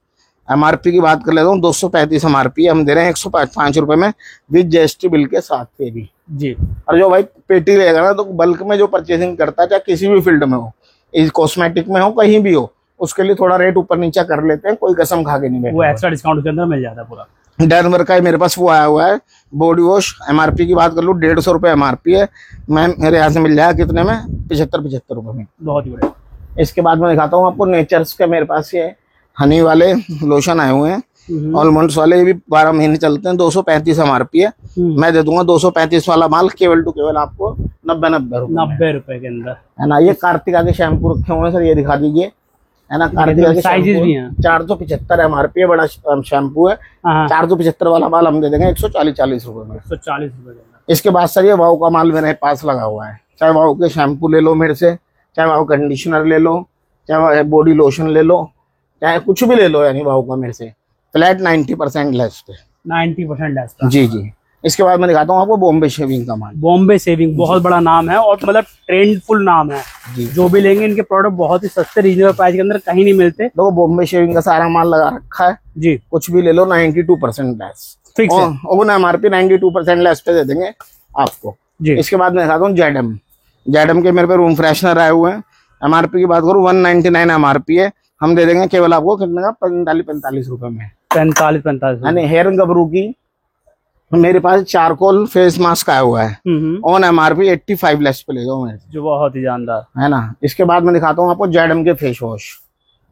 MRP की बात कर लेता हूँ 235 MRP, हम दे रहे हैं 105 रुपए में, विद GST बिल के साथ पे भी जी। और जो भाई पेटी रहेगा ना, तो बल्क में जो परचेसिंग करता है, चाहे किसी भी फील्ड में हो, इस कॉस्मेटिक में हो, कहीं भी हो, उसके लिए थोड़ा रेट ऊपर नीचे कर लेते हैं, कोई कसम खा के नहीं बैठे, वो एक्स्ट्रा डिस्काउंट के अंदर मिल जाता है पूरा। डैनवर का मेरे पास वो आया हुआ है बॉडी वॉश, MRP की बात कर लूँ 150 रुपए MRP है, मैं मेरे यहाँ से मिल जाएगा कितने में, 75 रुपए में। बहुत ही बढ़िया। इसके बाद मैं दिखाता हूँ आपको नेचर्स के, मेरे पास ये हनी वाले लोशन आए हुए हैं, ऑलमंड्स वाले, ये भी 12 महीने चलते हैं, 235 MRP है, मैं दे दूंगा 235 वाला माल केवल आपको 90 रुपए के अंदर, है ना। ये कार्तिका के शैम्पू रखे हुए हैं सर, ये दिखा दीजिए, है ना। कार्तिका के साइजेस भी हैं, 475 MRP है, बड़ा शैम्पू है, 475 वाला माल हम दे देंगे 140 रुपए में, 140 रुपए के अंदर। इसके बाद सर ये वाव का माल मेरे पास लगा हुआ है, चाहे वाव के शैम्पू ले लो मेरे से, चाहे वाव कंडीशनर ले लो, चाहे बॉडी लोशन ले लो, चाहे कुछ भी ले लो, यानी वाव का मेरे से फ्लैट 90% लेस पे, 90% लेस। जी जी। इसके बाद मैं दिखाता हूँ आपको बॉम्बे शेविंग का माल। बॉम्बे शेविंग बहुत बड़ा नाम है और मतलब ट्रेंडफुल नाम है जी। जो भी लेंगे इनके प्रोडक्ट बहुत ही सस्ते रीजनेबल प्राइस के अंदर कहीं नहीं मिलते। तो बॉम्बे शेविंग का सारा माल लगा रखा है जी, कुछ भी ले लो 92% लेस फिक्स है, और MRP 92% लेस पे दे देंगे आपको जी। इसके बाद मैं दिखाता हूँ जेडम के मेरे पे रूम फ्रेशनर आए हुए हैं, MRP की बात करूँ 199 MRP है, हम दे देंगे केवल आपको कितने का, 45 रुपए में, 45 यानी हेयर गबरू की मेरे पास चारकोल फेस मास्क आया हुआ है ऑन MRP 85 लेस पे ले जाओ मेरे, जो बहुत ही जानदार है ना। इसके बाद मैं दिखाता हूँ आपको जेडम के फेस वॉश,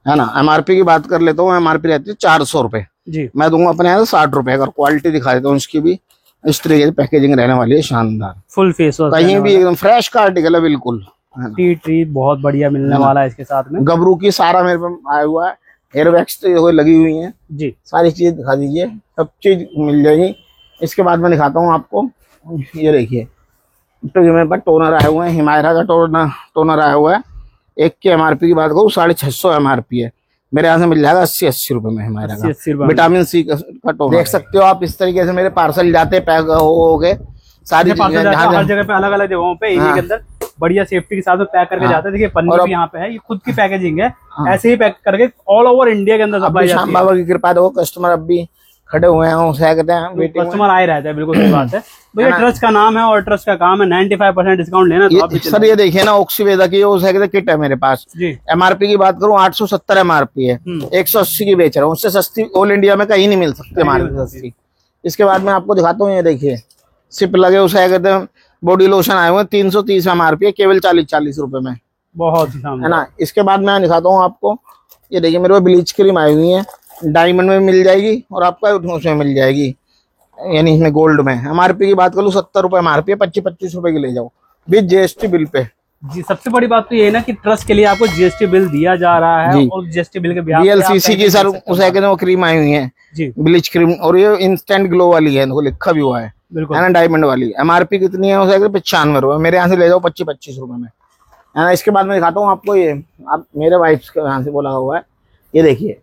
है ना। MRP की बात कर लेता हूँ, MRP रहती है 400 रुपए जी, मैं दूंगा अपने यहाँ 60 रुपए। अगर क्वालिटी दिखा देता हूँ इसकी भी, इस तरीके की पैकेजिंग रहने वाली है, शानदार फुल फेस वॉश, कहीं भी एकदम फ्रेश का आर्टिकल है बिल्कुल, टी बहुत बढ़िया मिलने वाला है इसके साथ में। गबरू की सारा मेरे पे आया हुआ है, हेयर वैक्स तो लगी हुई है जी, सारी चीज दिखा दीजिए, सब चीज मिल जाएगी। इसके बाद मैं दिखाता हूँ आपको, ये देखिए तो मेरे पास टोनर आए हुए हैं, हिमायरा का टोनर आया हुआ है, एक की MRP की बात करूँ 650 MRP है, मेरे यहाँ से मिल जाएगा 80 रुपए में हिमायरा का विटामिन C का टोनर। देख सकते हो आप इस तरीके से मेरे पार्सल जाते पैक हो गए, सारी हर जगह पे अलग अलग जगहों पे इन्हीं के अंदर बढ़िया सेफ्टी के साथ में पैक करके जाते हैं। देखिए पन्नी भी यहाँ पे है, ये खुद की पैकेजिंग है, ऐसे ही पैक करके ऑल ओवर इंडिया के अंदर सप्लाई जाती है। बाबा की कृपा देखो, कस्टमर अब भी खड़े हुए हैं, कहते हैं कस्टमर आए रहते हैं, बिल्कुल सही बात है भैया। ट्रस्ट का नाम है और ट्रस्ट का काम है, 95% डिस्काउंट लेना तो आप सर ये देखिए ना, ऑक्सीवेदा की किट है मेरे पास जी, MRP की बात करूँ 870 MRP है, 180 की बेच रहा हूँ, उससे सस्ती ऑल इंडिया में कहीं नहीं मिल सकती हमारे सस्ती। इसके बाद मैं आपको दिखाता हूँ, ये देखिए सिप लगे उसे कहते हैं, बॉडी लोशन आए हुए 330 MRP है, केवल 40 रुपए में, बहुत ही है ना। इसके बाद मैं दिखाता हूँ आपको, ये देखिए मेरे को ब्लीच क्रीम आई हुई है, डायमंड में मिल जाएगी और आपका उसमें मिल जाएगी, यानी इसमें गोल्ड में। एमआरपी की बात करूँ 70 रुपए एमआरपी है, 25-25 रुपए की ले जाओ विद जीएसटी बिल पे। जी, सबसे बड़ी बात तो ये है ना कि ट्रस्ट के लिए आपको जीएसटी बिल दिया जा रहा है जी। और जीएसटी बिल के ब्याज VLCC की सर उस वो क्रीम आई हुई है जी, ब्लीच क्रीम, और ये इंस्टेंट ग्लो वाली है, इनको लिखा भी हुआ है बिल्कुल ना, डायमंड वाली। एमआरपी कितनी है उसे 95 रुपए, मेरे यहाँ से ले जाओ 25-25 रुपए में, है ना। इसके बाद मैं दिखाता हूँ आपको, ये आप मेरे वाइप्स के यहाँ से बोला हुआ है, ये देखिए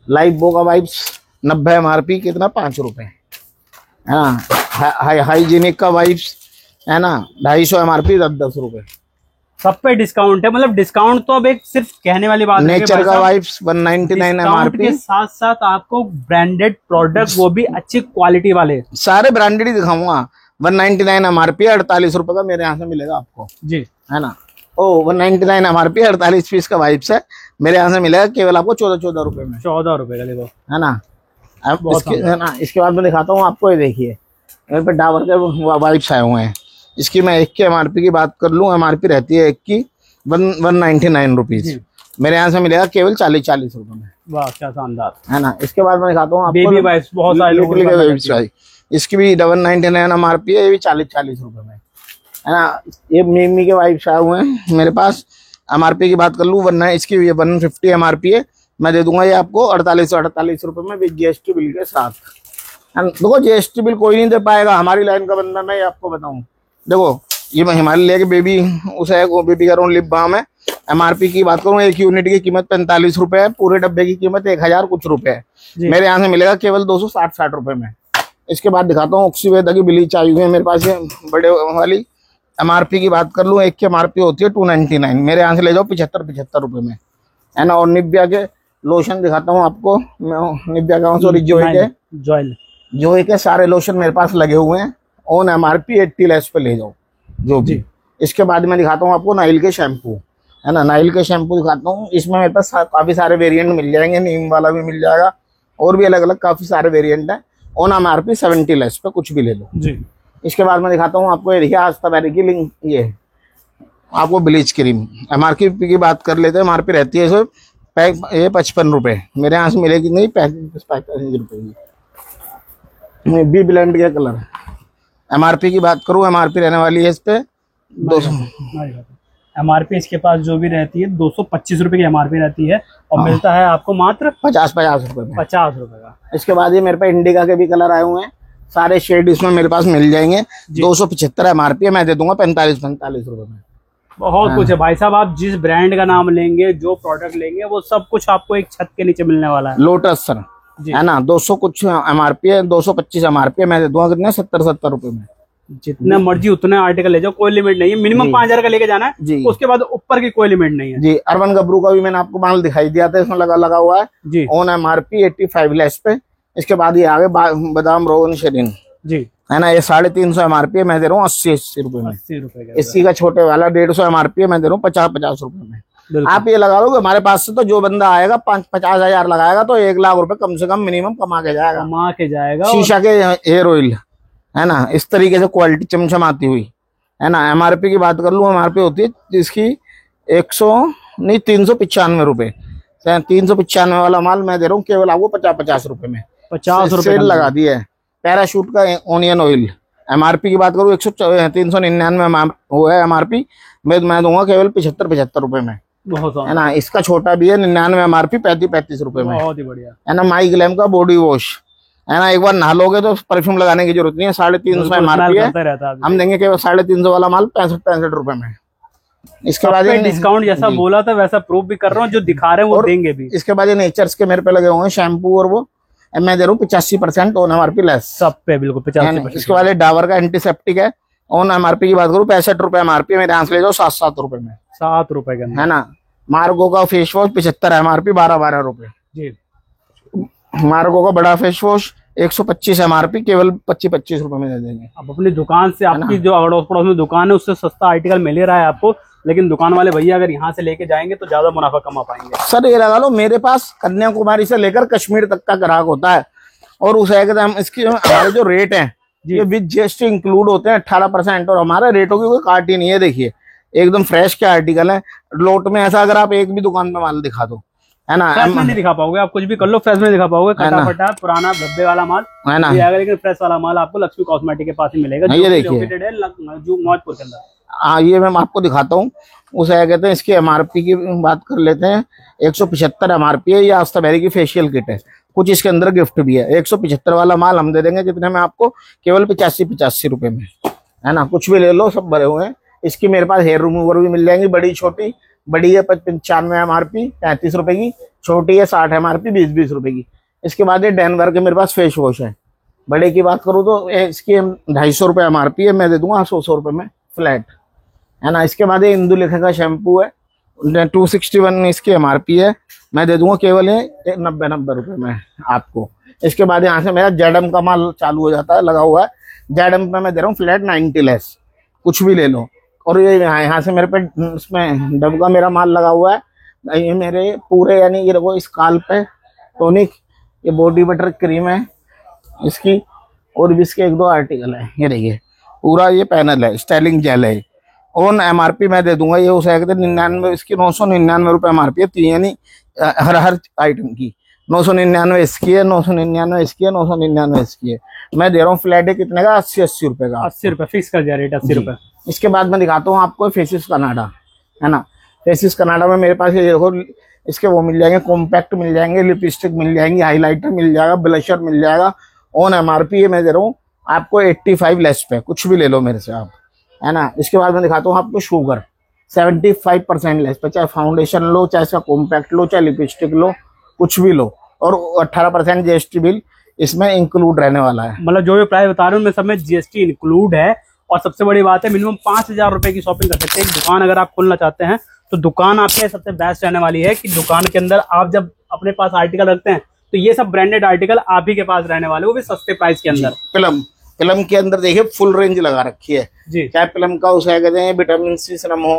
लाइफ बो का वाइप्स 90 एमआरपी, कितना 5 रुपए, है ना। हाइजीनिक का वाइप्स है ना 250 एमआरपी 10 रुपए। सब पे डिस्काउंट है, मतलब डिस्काउंट तो अब एक सिर्फ कहने वाली बात है। नेचर का वाइप्स 199 एमआरपी के साथ साथ आपको ब्रांडेड प्रोडक्ट, वो भी अच्छी क्वालिटी वाले, सारे ब्रांडेड ही दिखाऊंगा। 199 एमआरपी 48 रुपए का मेरे यहाँ से मिलेगा आपको, जी, है ना। ओ 199 एमआरपी 48 पीस का वाइप्स है, मेरे यहाँ से मिलेगा केवल आपको 14 रुपए में, 14 रुपए का, देखो है ना। अब है ना, इसके बाद मैं दिखाता हूँ आपको, ये देखिए मेरे पे डाबर के वाइप्स आए हुए हैं। इसकी मैं एक की एमआरपी की बात कर लूँ, एमआरपी रहती है एक की 199 रुपीज, मेरे यहाँ से मिलेगा केवल 40 रुपए में। वाह क्या शानदार, है ना। इसके बाद मैं दिखाता हूँ आपको बेबी वाइप्स, बहुत सारे लोग इसकी भी 199 एमआरपी है, ये भी 40 रुपए में, है ना। ये मिमी के वाइप्स आए हुए हैं मेरे पास। एमआरपी की बात कर लूँ, वरना इसकी 150 एमआरपी है, मैं दे दूंगा ये आपको 48 रुपए में विद जीएसटी बिल के साथ। देखो जीएसटी बिल कोई नहीं दे पाएगा, हमारी लाइन का बंदा, मैं आपको बताऊं। देखो ये मैं हिमालय के बेबी उसे वो बेबी का लिप बाम है, एमआरपी की बात करूं एक यूनिट की कीमत 45 रुपए है, पूरे डब्बे की कीमत 1000 कुछ रुपए है, मेरे यहाँ से मिलेगा केवल 260 रुपए में। इसके बाद दिखाता हूँ ऑक्सीवेदा की ब्लीच आई हुई है मेरे पास, ये बड़े वाली। एमआरपी की बात कर लूँ, एक की एमआरपी होती है 299, मेरे यहाँ से ले जाओ 75 रुपए में, है ना। और निव्या के लोशन दिखाता हूँ आपको, मैं निव्या का सॉरी जोई के सारे लोशन मेरे पास लगे हुए हैं, ऑन एमआरपी 80 लेस पे ले जाओ जो भी। इसके बाद में दिखाता हूँ आपको नाइल के शैम्पू, है ना। नाइल के शैम्पू दिखाता हूँ, इसमें मेरे पास काफी सारे वेरिएंट मिल जाएंगे, नीम वाला भी मिल जाएगा, और भी अलग अलग काफी सारे वेरिएंट है, ऑन एमआरपी 70 लेस पे कुछ भी ले लो जी। इसके बाद में दिखाता हूँ आपको, ये देखिए आस्ताबैरी की लिंक, ये आपको ब्लीच क्रीम, एमआरपी की बात कर लेते हैं, एमआरपी रहती है पैक ये 55 रुपए, मेरे यहाँ से मिलेगी नहीं 35 रुपए की। बी ब्लेंड के कलर, एमआरपी की बात करूँ, एमआरपी रहने वाली है इस पे 200, एमआरपी इसके पास जो भी रहती है 225 रुपए की एमआरपी रहती है, और मिलता है आपको मात्र 50 रुपए में, 50 रुपए का। इसके बाद ये मेरे पे इंडिका के भी कलर आए हुए हैं, सारे शेड इसमें मेरे पास मिल जाएंगे, 275 एमआरपी है, मैं दे दूंगा 45 रुपए में। बहुत कुछ है भाई साहब, आप जिस ब्रांड का नाम लेंगे, जो प्रोडक्ट लेंगे, वो सब कुछ आपको एक छत के नीचे मिलने वाला है। लोटस सर, है ना, 200 कुछ एमआरपी है, 225 एमआरपी है, मैं दे दूंगा कितने 70 रुपए में। जितने मर्जी उतने आर्टिकल ले जाओ, कोई लिमिट नहीं है, मिनिमम 5000 का लेके जाना है, उसके बाद ऊपर की कोई लिमिट नहीं है जी। अर्बन गबरू का भी मैंने आपको माल दिखाई दिया था, इसमें लगा हुआ है जी, ऑन एमआरपी 85 लेस पे। इसके बाद ये आगे बादाम रोगन शरीन जी, है ना, ये 350 एमआरपी है, मैं दे रहा हूँ 80 रुपए में। 80 रुपए इसी का छोटे वाला 150 एमआरपी है, मैं दे रहा हूँ 50 रुपए में। आप ये लगा लो कि हमारे पास से तो जो बंदा आएगा 50 हजार लगाएगा तो 1 लाख रुपए कम से कम मिनिमम कमा के जाएगा। शीशा के हेयर ऑयल, है ना, इस तरीके से क्वालिटी चमचमाती हुई, है ना। एमआरपी की बात कर लूँ, एमआरपी होती है जिसकी 395 रुपए, 395 वाला माल मैं दे रहा हूँ केवल आपको 50 रुपए में, 50 रुपए सेल लगा दी है। पैराशूट का ओनियन ऑयल, एमआरपी की बात करूँ 399 वो है एमआरपी, मैं दूंगा केवल 75 रुपए में, है ना। इसका छोटा भी है 99 एमआरपी 35 रुपए में, बहुत ही बढ़िया, है ना। माई ग्लैम का बॉडी वॉश, है ना, एक बार नहा लोगे तो परफ्यूम लगाने की जरूरत नहीं है, 350 एमआरपी है, हम देंगे केवल 350 वाला माल 65 रुपए में। इसके बाद डिस्काउंट जैसा बोला था वैसा प्रूफ भी कर रहा हूँ, जो दिखा रहे हैं वो देंगे भी। इसके बाद ये नेचर्स के मेरे पे लगे हुए हैं शैम्पू, और वो मैं दे रहा हूँ 85% ऑन एमआरपी लेस, सब पे बिल्कुल 85%। इसके बाद डाबर का एंटीसेप्टिक है, ऑन एमआरपी की बात करूँ 65 रुपए एमआरपी, मेरे यहाँ से ले जाओ 7 रुपए में, 7 रुपए का, है ना। मार्गो का फेस वॉश 75 एमआरपी 12 रुपए जी। मार्गो का बड़ा फेस वॉश 125 एमआरपी केवल 25 रुपए में दे देंगे। अब अपनी दुकान से, आपकी जो अड़ोस पड़ोस में दुकान है उससे सस्ता आर्टिकल मिल ही रहा है आपको, लेकिन दुकान वाले भैया अगर यहाँ से लेके जाएंगे तो ज्यादा मुनाफा कमा पाएंगे। सर ये लगा लो, मेरे पास कन्याकुमारी से लेकर कश्मीर तक का ग्राहक होता है, और उस इसकी हमारे जो रेट है ये विद जीएसटी इंक्लूड होते हैं 18%, और हमारे रेटों की कोई काट ही नहीं है। देखिए एकदम फ्रेश के आर्टिकल है, लोट में ऐसा अगर आप एक भी दुकान पे माल दिखा दो है ना। फ्रेश में नहीं दिखा पाओगे आप, कुछ भी कर लो फ्रेश में दिखा पाओगे, कटा फटा पुराना धब्बे वाला माल है ना, लेकिन फ्रेश वाला माल आपको लक्ष्मी कॉस्मेटिक के पास ही मिलेगा। ये देखिए लोकेटेड है जो मौजपुर के अंदर। हाँ, ये मैं आपको दिखाता हूँ। उसे क्या कहते हैं, इसकी एमआरपी की बात कर लेते हैं। 175 एमआरपी है। ये आस्ताबेरी की फेशियल किट है, कुछ इसके अंदर गिफ्ट भी है। 175 वाला माल हम दे देंगे कितने में आपको, केवल 85 रुपए में, है ना। कुछ भी ले लो, सब भरे हुए हैं। इसकी मेरे पास हेयर रिमूवर भी मिल जाएंगी, बड़ी छोटी। बड़ी है 95 एमआरपी 35 रुपए की, छोटी है 60 एमआरपी 20 रुपए की। इसके बाद ये डेनवर के मेरे पास फेस वॉश है। बड़े की बात करूँ तो इसकी 250 रुपए एमआरपी है, मैं दे दूंगा 100 रुपए में फ्लैट, है ना। इसके बाद ये इंदु लेखा का शैम्पू है, 261 इसकी एमआरपी है, मैं दे दूंगा केवल ये 90 रुपए में आपको। इसके बाद यहाँ से मेरा जेडम का माल चालू हो जाता है, लगा हुआ है। जेडम पे मैं दे रहा हूँ फ्लैट 90 लेस, कुछ भी ले लो। और ये यहाँ से मेरे पे इसमें डब का मेरा माल लगा हुआ है। ये मेरे पूरे यानी ये देखो, स्काल्प पे टॉनिक, ये बॉडी बटर क्रीम है इसकी, और भी इसके 1-2 आर्टिकल है। ये देखिए पूरा ये पैनल है, स्टाइलिंग जेल है। ऑन एमआरपी मैं दे दूंगा ये उसे 99, इसकी 999 रुपए एमआरपी है, यानी हर आइटम की 999 इसकी है, 999 इसकी है, 999 इसकी है। मैं दे रहा हूँ फ्लैट है कितने का, 80 रुपए का। 80 रुपए फिक्स कर दिया रेट, 80 रुपए। इसके बाद मैं दिखाता हूँ आपको फेसिस कनाडा, है ना। फेसिस कनाडा में मेरे पास ये देखो, इसके वो मिल जाएंगे, कॉम्पैक्ट मिल जाएंगे, लिपस्टिक मिल जाएंगी, हाईलाइटर मिल जाएगा, ब्लशर मिल जाएगा। ऑन एमआरपी ये मैं दे रहा हूँ आपको 85 लेस पे, कुछ भी ले लो मेरे से आप, है ना। इसके बाद मैं दिखाता हूँ आपको शुगर 75% लेस पे, चाहे फाउंडेशन लो, चाहे इसका कॉम्पैक्ट लो, चाहे लिपस्टिक लो, कुछ भी लो। और 18% जीएसटी बिल इसमें इंक्लूड रहने वाला है। मतलब जो भी प्राइस बता रहे हैं उनमें सब में जीएसटी इंक्लूड है। और सबसे बड़ी बात है, मिनिमम 5000 रुपए की शॉपिंग कर सकते हैं। एक दुकान अगर आप खोलना चाहते हैं तो दुकान आपके सबसे बेस्ट रहने वाली है कि दुकान के अंदर आप जब अपने पास आर्टिकल रखते हैं तो ये सब ब्रांडेड आर्टिकल आप ही के पास रहने वाले, वो भी सस्ते प्राइस के अंदर। प्लम के अंदर देखिए फुल रेंज लगा रखी है जी। चाहे प्लम का उसे कहते हैं विटामिन सी सीरम हो,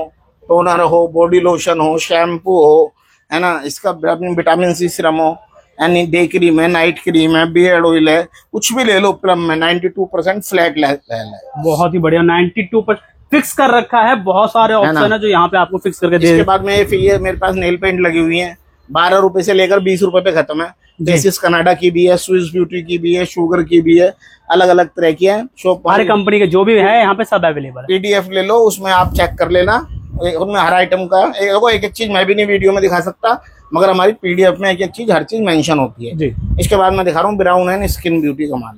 टोनर हो, बॉडी लोशन हो, शैम्पू हो, है ना। इसका विटामिन सी सीरम हो, यानी डे क्रीम है, नाइट क्रीम है, बियर्ड ऑयल है, कुछ भी ले लो प्लम में 92% फ्लैट है। बहुत ही बढ़िया, 92% फिक्स कर रखा है। बहुत सारे ऑप्शन है जो यहाँ पे आपको फिक्स करके दे। इसके बाद में ये मेरे पास नेल पेंट लगी हुई है, 12 रुपए से लेकर 20 रुपए पे खत्म है। फेसिस कनाडा की भी है, स्विस ब्यूटी की भी है, शुगर की भी है, अलग अलग तरह की है। हर कंपनी के जो भी है यहाँ पे सब अवेलेबल है। पीडीएफ ले लो, उसमें आप चेक कर लेना, उनमें हर आइटम का एक चीज मैं भी नहीं वीडियो में दिखा सकता, मगर हमारी पीडीएफ में एक चीज हर चीज मेंशन होती है जी। इसके बाद मैं दिखा रहा हूँ ब्राउन एंड स्किन ब्यूटी का माल,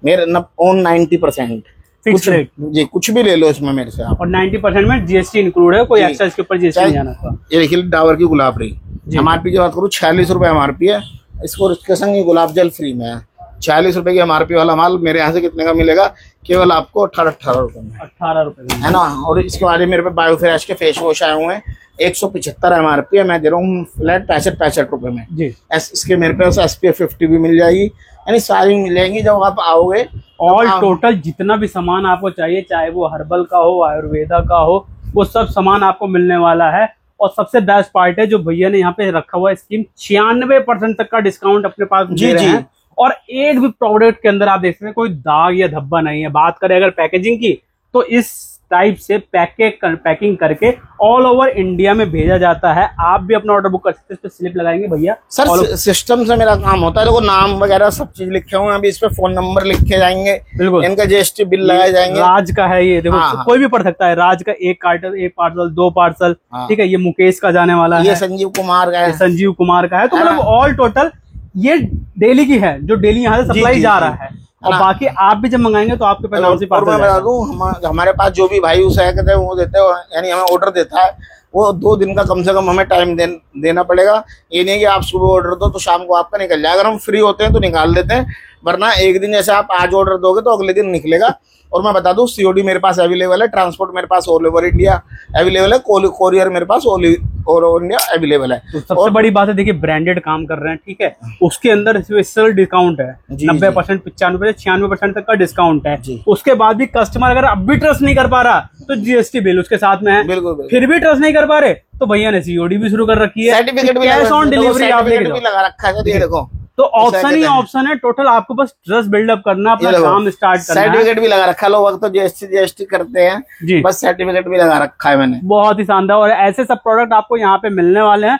मेरे ऑन 90% फिक्स रेट जी, कुछ भी ले लो इसमें मेरे से आप। और 90% में जीएसटी इंक्लूड है, कोई एक्स्ट्रा इसके ऊपर जीएसटी नहीं आना। ये देखिए डाबर की गुलाबरी, एमआरपी की बात करूँ 46 रुपए एमआरपी है। इसको इसके संग ये गुलाब जल फ्री में है। 46 रुपए की एमआरपी वाला माल मेरे यहाँ से कितने का मिलेगा, केवल आपको 18 रुपए में, 18 रुपए है ना। और इसके बाद मेरे पे बायोफ्रेश के फेस वॉश आए हुए हैं, 175 एमआरपी है, मैं दे रहा हूँ फ्लैट 65 रुपए में जी। इसके मेरे पास SPF 50 भी मिल जाएगी, यानी सारी मिल जाएंगी जब आप आओगे। ऑल टोटल जितना भी सामान आपको चाहिए, चाहे वो हर्बल का हो, आयुर्वेदा का हो, वो सब सामान आपको मिलने वाला है। और सबसे बेस्ट पार्ट है जो भैया ने यहाँ पे रखा हुआ है स्कीम, 96% तक का डिस्काउंट अपने पास दे रहे हैं। और एक भी प्रोडक्ट के अंदर आप देख सकते हैं कोई दाग या धब्बा नहीं है। बात करें अगर पैकेजिंग की, तो इस टाइप से पैकिंग करके ऑल ओवर इंडिया में भेजा जाता है। आप भी अपना ऑर्डर बुक कर सकते हैं, इस पे स्लिप लगाएंगे भैया। सर सिस्टम से मेरा काम होता है, देखो नाम वगैरह सब चीज लिखे हुए हैं, अभी इस पे फोन नंबर लिखे जाएंगे, बिल्कुल इनका जीएसटी बिल लगाए जाएंगे। राज का है ये, देखो कोई भी पढ़ सकता है। राज का 1 पार्सल 2 पार्सल, ठीक है। ये मुकेश का जाने वाला है, ये संजीव कुमार का है, संजीव कुमार का है। तो मतलब ऑल टोटल ये डेली की है, जो डेली यहाँ से सप्लाई जा रहा है। और बाकी आप भी जब मंगाएंगे तो आपके पास मैं बता दूं, हमारे पास जो भी भाई उसे कहते हैं वो देते हैं, यानी हमें ऑर्डर देता है, वो 2 दिन का कम से कम हमें टाइम देना पड़ेगा। ये नहीं कि आप सुबह ऑर्डर दो तो शाम को आपका निकल जाए। अगर हम फ्री होते हैं तो निकाल देते हैं, वरना एक दिन जैसे आप आज ऑर्डर दोगे तो अगले दिन निकलेगा। और मैं बता दूं सीओडी मेरे पास अवेलेबल है, ट्रांसपोर्ट मेरे पास ऑल ओवर इंडिया अवेलेबल है, कोरियर मेरे पास ऑल ओवर इंडिया अवेलेबल है। तो सबसे बड़ी बात है, देखिए ब्रांडेड काम कर रहे हैं, ठीक है। उसके अंदर स्पेशल डिस्काउंट है, 90%, 95%, 96% तक का डिस्काउंट है। उसके बाद भी कस्टमर अगर अब भी ट्रस्ट नहीं कर पा रहा तो जीएसटी बिल उसके साथ में है। बिल्कुल। फिर भी ट्रस्ट नहीं कर पा रहे तो भैया ने सीओडी भी शुरू कर रखी है, सर्टिफिकेट भी कैश ऑन डिलीवरी आप लगा रखा है। देखो तो ऑप्शन ही ऑप्शन है टोटल, आपको बस ट्रस्ट बिल्डअप करना, अपना काम स्टार्ट करना है। सर्टिफिकेट भी लगा रखा है, लोग तो जीएसटी करते हैं जी, बस सर्टिफिकेट भी लगा रखा है मैंने। बहुत ही शानदार। और ऐसे सब प्रोडक्ट आपको यहाँ पे मिलने वाले हैं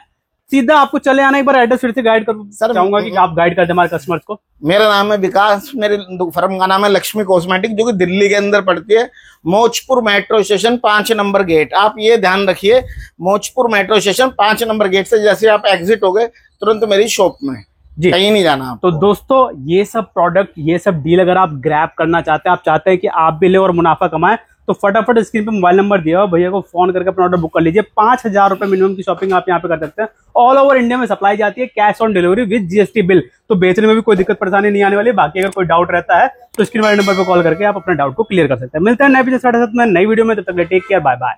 सीधा आपको चले आना। एक बार एड्रेस फिर से गाइड कर सर, चाहूंगा कि आप गाइड कर दें हमारे कस्टमर्स को। मेरा नाम है विकास, मेरी फर्म का नाम है लक्ष्मी कॉस्मेटिक, जो कि दिल्ली के अंदर पड़ती है, मोचपुर मेट्रो स्टेशन 5 नंबर गेट। आप ये ध्यान रखिए, मोचपुर मेट्रो स्टेशन 5 नंबर गेट से जैसे आप एग्जिट हो गए तुरंत मेरी शॉप में, जी कहीं नहीं जाना आपको। तो दोस्तों ये सब प्रोडक्ट, ये सब डील अगर आप ग्रैब करना चाहते हैं, आप चाहते हैं कि आप भी ले और मुनाफा कमाएं, तो फटाफट स्क्रीन पे मोबाइल नंबर दिया हुआ, भैया को फोन करके अपना ऑर्डर बुक कर लीजिए। 5,000 रुपए मिनिमम की शॉपिंग आप यहाँ पे कर सकते हैं। ऑल ओवर इंडिया में सप्लाई जाती है, cash on delivery with GST bill. तो बेचने में भी कोई दिक्कत परेशानी नहीं आने वाली। बाकी अगर कोई डाउट रहता है तो स्क्रीन वाले नंबर पर कॉल करके आप अपने डाउट को क्लियर कर सकते हैं। मिलते हैं नए बिजनेस के साथ में नई वीडियो में, तब तक टेक केयर, बाय बाय।